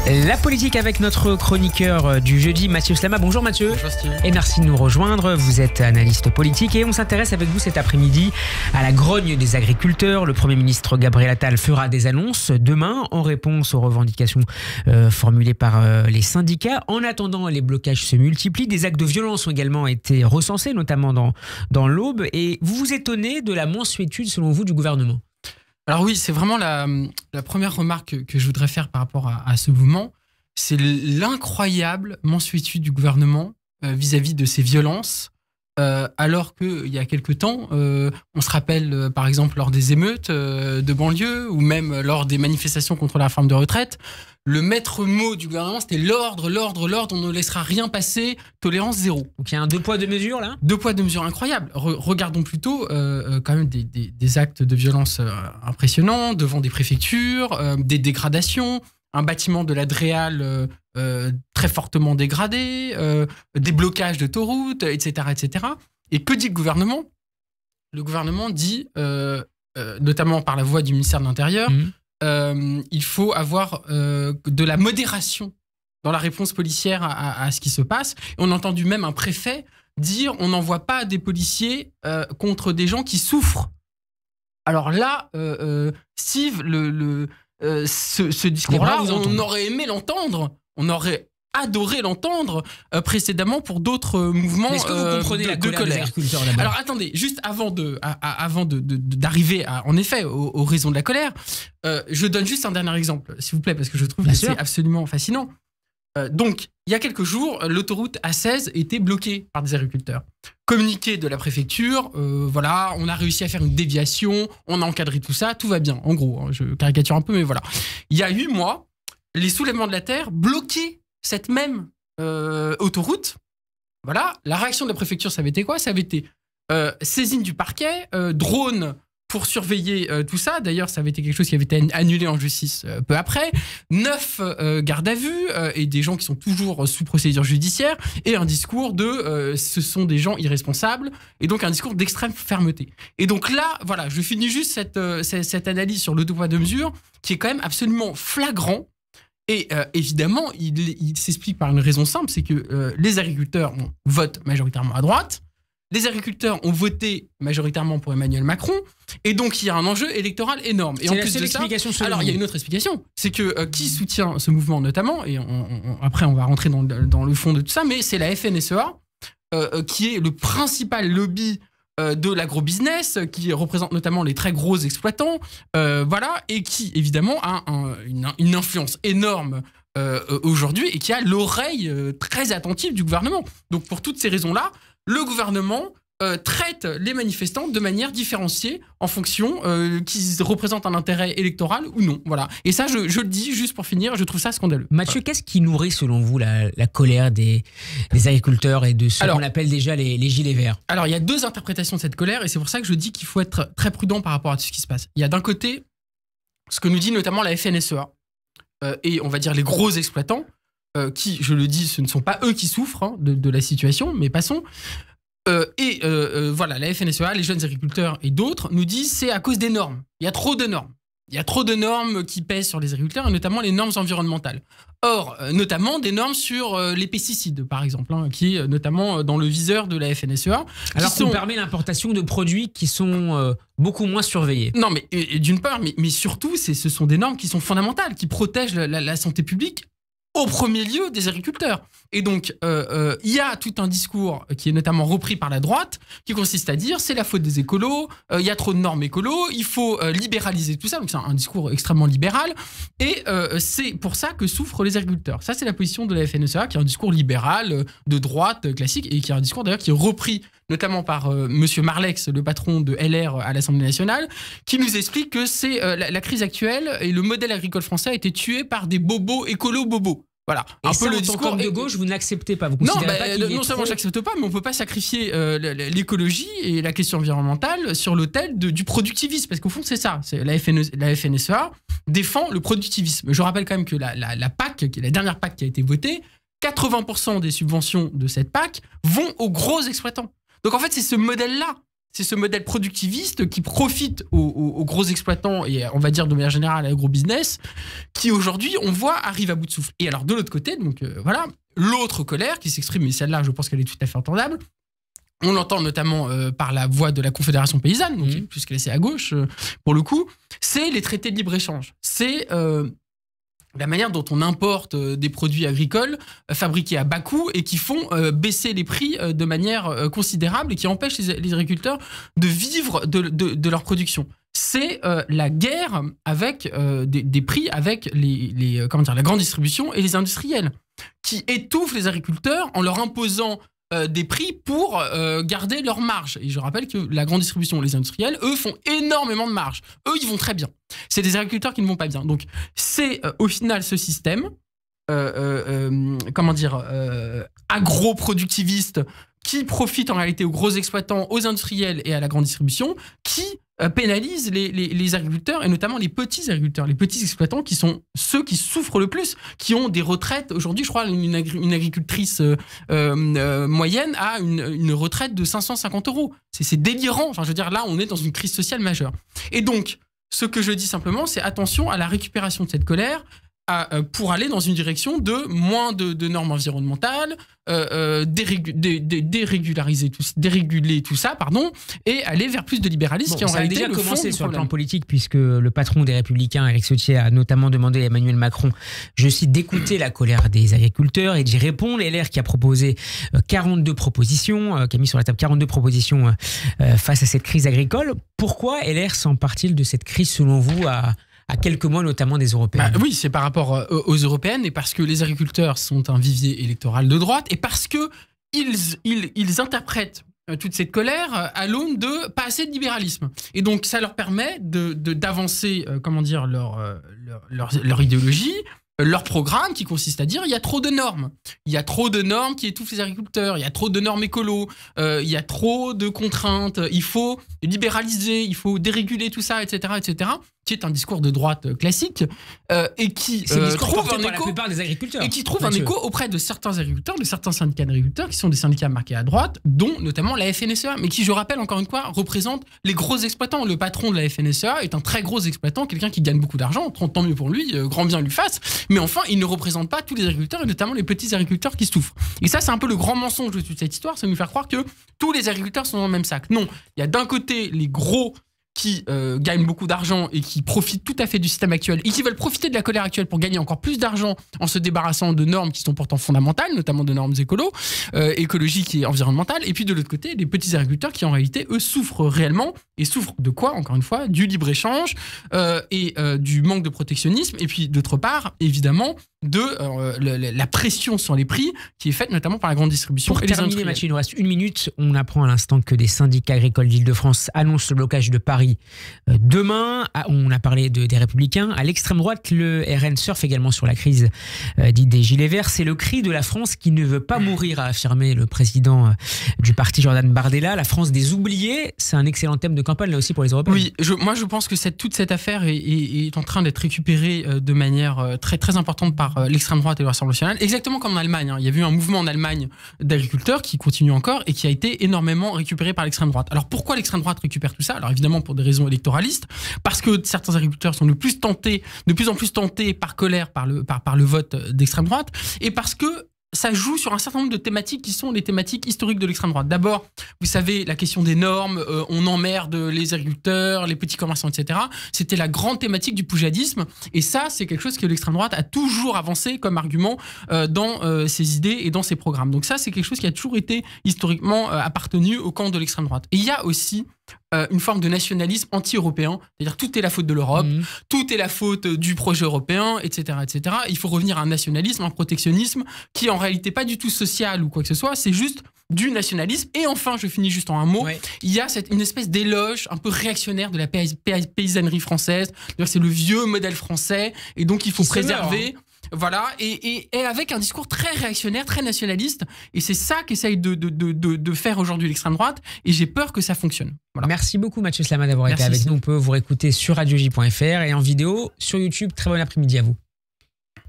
La politique avec notre chroniqueur du jeudi, Mathieu Slama. Bonjour Mathieu. Bonjour Steve. Et merci de nous rejoindre. Vous êtes analyste politique et on s'intéresse avec vous cet après-midi à la grogne des agriculteurs. Le Premier ministre Gabriel Attal fera des annonces demain en réponse aux revendications formulées par les syndicats. En attendant, les blocages se multiplient. Des actes de violence ont également été recensés, notamment dans l'Aube. Et vous vous étonnez de la mansuétude, selon vous, du gouvernement? Alors oui, c'est vraiment la première remarque que je voudrais faire par rapport à ce mouvement. C'est l'incroyable mansuétude du gouvernement vis-à-vis de ces violences, alors qu'il y a quelque temps, on se rappelle par exemple lors des émeutes de banlieue ou même lors des manifestations contre la réforme de retraite, le maître mot du gouvernement, c'était l'ordre, on ne laissera rien passer, tolérance zéro. Donc il y a un deux poids, deux mesures là? Deux poids, deux mesures incroyables. Regardons plutôt quand même des actes de violence impressionnants devant des préfectures, des dégradations, un bâtiment de la Dréal très fortement dégradé, des blocages d'autoroutes, etc., etc. Et que dit le gouvernement? Le gouvernement dit, notamment par la voix du ministère de l'Intérieur, il faut avoir de la modération dans la réponse policière à ce qui se passe. Et on a entendu même un préfet dire on n'envoie pas des policiers contre des gens qui souffrent. Alors là, Steve, ce discours-là, on aurait aimé l'entendre, on aurait adoré l'entendre précédemment pour d'autres mouvements est-ce que vous comprenez la colère des agriculteurs d'abord? Alors attendez, juste avant d'arriver en effet aux raisons de la colère, je donne juste un dernier exemple, s'il vous plaît, parce que je trouve que c'est absolument fascinant. Donc, il y a quelques jours, l'autoroute A16 était bloquée par des agriculteurs. Communiqué de la préfecture, voilà, on a réussi à faire une déviation, on a encadré tout ça, tout va bien. En gros, hein, je caricature un peu, mais voilà. Il y a 8 mois, les soulèvements de la terre bloquaient cette même autoroute. Voilà, la réaction de la préfecture, ça avait été quoi? Ça avait été saisine du parquet, drone pour surveiller tout ça. D'ailleurs, ça avait été quelque chose qui avait été annulé en justice peu après. 9 gardes à vue et des gens qui sont toujours sous procédure judiciaire. Et un discours de ce sont des gens irresponsables. Et donc un discours d'extrême fermeté. Et donc là, voilà, je finis juste cette analyse sur le deux poids deux mesures qui est quand même absolument flagrant. Et évidemment, il s'explique par une raison simple, c'est que les agriculteurs votent majoritairement à droite. Les agriculteurs ont voté majoritairement pour Emmanuel Macron, et donc il y a un enjeu électoral énorme. Et en plus de ça, alors il y a une autre explication, c'est que qui soutient ce mouvement notamment, et après on va rentrer dans le fond de tout ça, mais c'est la FNSEA qui est le principal lobby de l'agrobusiness, qui représente notamment les très gros exploitants, voilà, et qui évidemment a une influence énorme aujourd'hui et qui a l'oreille très attentive du gouvernement. Donc pour toutes ces raisons-là, le gouvernement traite les manifestants de manière différenciée en fonction qu'ils représentent un intérêt électoral ou non. Voilà. Et ça, je le dis juste pour finir, je trouve ça scandaleux. Mathieu, qu'est-ce qui nourrit selon vous la colère des agriculteurs et de ceux qu'on appelle déjà les gilets verts? Alors, il y a deux interprétations de cette colère et c'est pour ça que je dis qu'il faut être très prudent par rapport à tout ce qui se passe. Il y a d'un côté ce que nous dit notamment la FNSEA et on va dire les gros exploitants qui, je le dis, ce ne sont pas eux qui souffrent de la situation, mais passons. Voilà, la FNSEA, les jeunes agriculteurs et d'autres nous disent c'est à cause des normes. Il y a trop de normes. Il y a trop de normes qui pèsent sur les agriculteurs, et notamment les normes environnementales. Or, notamment des normes sur les pesticides, par exemple, hein, qui est notamment dans le viseur de la FNSEA. Alors qu'on permet l'importation de produits qui sont beaucoup moins surveillés. Non, mais d'une part, mais surtout, ce sont des normes qui sont fondamentales, qui protègent la santé publique, au premier lieu des agriculteurs. Et donc, il y a tout un discours qui est notamment repris par la droite, qui consiste à dire c'est la faute des écolos, il y a trop de normes écolos, il faut libéraliser tout ça. Donc c'est un discours extrêmement libéral. Et c'est pour ça que souffrent les agriculteurs. Ça, c'est la position de la FNSEA, qui est un discours libéral, de droite, classique, et qui est un discours d'ailleurs qui est repris notamment par Monsieur Marlex, le patron de LR à l'Assemblée nationale, qui nous explique que c'est la crise actuelle et le modèle agricole français a été tué par des bobos écolo-bobos. Voilà. Et un peu le discours comme de gauche, vous n'acceptez pas. Vous considérez pas non seulement j'accepte pas, mais on peut pas sacrifier l'écologie et la question environnementale sur l'autel du productivisme, parce qu'au fond c'est ça. La FNSEA défend le productivisme. Je rappelle quand même que la PAC, qui est la dernière PAC qui a été votée, 80% des subventions de cette PAC vont aux gros exploitants. Donc en fait c'est ce modèle-là. c'est ce modèle productiviste qui profite aux gros exploitants et on va dire de manière générale à l'agro-business, qui aujourd'hui, on voit, arrive à bout de souffle. Et alors de l'autre côté, donc voilà, l'autre colère qui s'exprime, mais celle-là, je pense qu'elle est tout à fait entendable. On l'entend notamment par la voix de la Confédération paysanne, donc puisqu'elle est à gauche pour le coup, c'est les traités de libre-échange. C'est la manière dont on importe des produits agricoles fabriqués à bas coût et qui font baisser les prix de manière considérable et qui empêchent les agriculteurs de vivre de leur production. C'est la guerre avec des prix avec la grande distribution et les industriels qui étouffent les agriculteurs en leur imposant des prix pour garder leur marge. Et je rappelle que la grande distribution, les industriels, eux, font énormément de marge. Eux, ils vont très bien. C'est des agriculteurs qui ne vont pas bien. Donc, c'est au final ce système, agro-productiviste, qui profite en réalité aux gros exploitants, aux industriels et à la grande distribution, qui pénalise les agriculteurs et notamment les petits agriculteurs, les petits exploitants qui sont ceux qui souffrent le plus, qui ont des retraites. Aujourd'hui, je crois, une agricultrice moyenne a une retraite de 550 €. C'est délirant. Enfin, je veux dire, là, on est dans une crise sociale majeure. Et donc, ce que je dis simplement, c'est attention à la récupération de cette colère pour aller dans une direction de moins de normes environnementales, déréguler tout ça, et aller vers plus de libéralisme qui en réalité a déjà commencé sur le plan politique puisque le patron des Républicains, Alex Ciotti, a notamment demandé à Emmanuel Macron, je cite, d'écouter la colère des agriculteurs et d'y répondre. LR qui a proposé 42 propositions, qui a mis sur la table 42 propositions face à cette crise agricole. Pourquoi LR s'empare-t-il de cette crise selon vous à quelques mois notamment des européennes? Oui, c'est par rapport aux européennes et parce que les agriculteurs sont un vivier électoral de droite et parce que ils interprètent toute cette colère à l'aune de pas assez de libéralisme. Et donc ça leur permet d'avancer leur idéologie, leur programme qui consiste à dire il y a trop de normes. Il y a trop de normes qui étouffent les agriculteurs, il y a trop de normes écolo, il y a trop de contraintes, il faut libéraliser, il faut déréguler tout ça, etc., etc., qui est un discours de droite classique et qui trouve un écho, et qui trouve un écho auprès de certains agriculteurs, de certains syndicats d'agriculteurs qui sont des syndicats marqués à droite, dont notamment la FNSEA, mais qui, je rappelle encore une fois, représente les gros exploitants. Le patron de la FNSEA est un très gros exploitant, quelqu'un qui gagne beaucoup d'argent, tant mieux pour lui, grand bien lui fasse, mais enfin, il ne représente pas tous les agriculteurs et notamment les petits agriculteurs qui souffrent. Et ça, c'est un peu le grand mensonge de toute cette histoire, c'est nous faire croire que tous les agriculteurs sont dans le même sac. Non, il y a d'un côté les gros qui gagnent beaucoup d'argent et qui profitent tout à fait du système actuel et qui veulent profiter de la colère actuelle pour gagner encore plus d'argent en se débarrassant de normes qui sont pourtant fondamentales, notamment de normes écologiques et environnementales. Et puis de l'autre côté, les petits agriculteurs qui en réalité, eux, souffrent réellement. Et souffrent de quoi, encore une fois? Du libre-échange et du manque de protectionnisme. Et puis d'autre part, évidemment, de la pression sur les prix qui est faite notamment par la grande distribution. Pour terminer, Mathieu, il nous reste 1 minute. On apprend à l'instant que des syndicats agricoles d'Île-de-France annoncent le blocage de Paris demain. On a parlé des Républicains. À l'extrême droite, le RN surfe également sur la crise dite des Gilets Verts. C'est le cri de la France qui ne veut pas mourir, a affirmé le président du parti Jordan Bardella. La France des oubliés, c'est un excellent thème de campagne là aussi pour les Européens. Oui, moi je pense que toute cette affaire est en train d'être récupérée de manière très, très importante par l'extrême droite et le Rassemblement national, exactement comme en Allemagne. Il y a eu un mouvement en Allemagne d'agriculteurs qui continue encore et qui a été énormément récupéré par l'extrême droite. Alors pourquoi l'extrême droite récupère tout ça? Alors évidemment pour des raisons électoralistes, parce que certains agriculteurs sont de plus en plus tentés par colère par le vote d'extrême droite, et parce que ça joue sur un certain nombre de thématiques qui sont les thématiques historiques de l'extrême droite. D'abord, vous savez, la question des normes, on emmerde les agriculteurs, les petits commerçants, etc. C'était la grande thématique du poujadisme. Et ça, c'est quelque chose que l'extrême droite a toujours avancé comme argument dans ses idées et dans ses programmes. Donc ça, c'est quelque chose qui a toujours été historiquement appartenu au camp de l'extrême droite. Et il y a aussi une forme de nationalisme anti-européen, c'est-à-dire tout est la faute de l'Europe, tout est la faute du projet européen, etc., etc. Il faut revenir à un nationalisme, un protectionnisme qui est en réalité pas du tout social ou quoi que ce soit, c'est juste du nationalisme. Et enfin, je finis juste en un mot, il y a une espèce d'éloge un peu réactionnaire de la paysannerie française, c'est le vieux modèle français, et donc il faut préserver... Voilà, et avec un discours très réactionnaire, très nationaliste, et c'est ça qu'essaye de faire aujourd'hui l'extrême droite, et j'ai peur que ça fonctionne. Voilà. Merci beaucoup Mathieu Slama d'avoir été avec nous. On peut vous réécouter sur radioj.fr et en vidéo sur YouTube. Très bon après-midi à vous.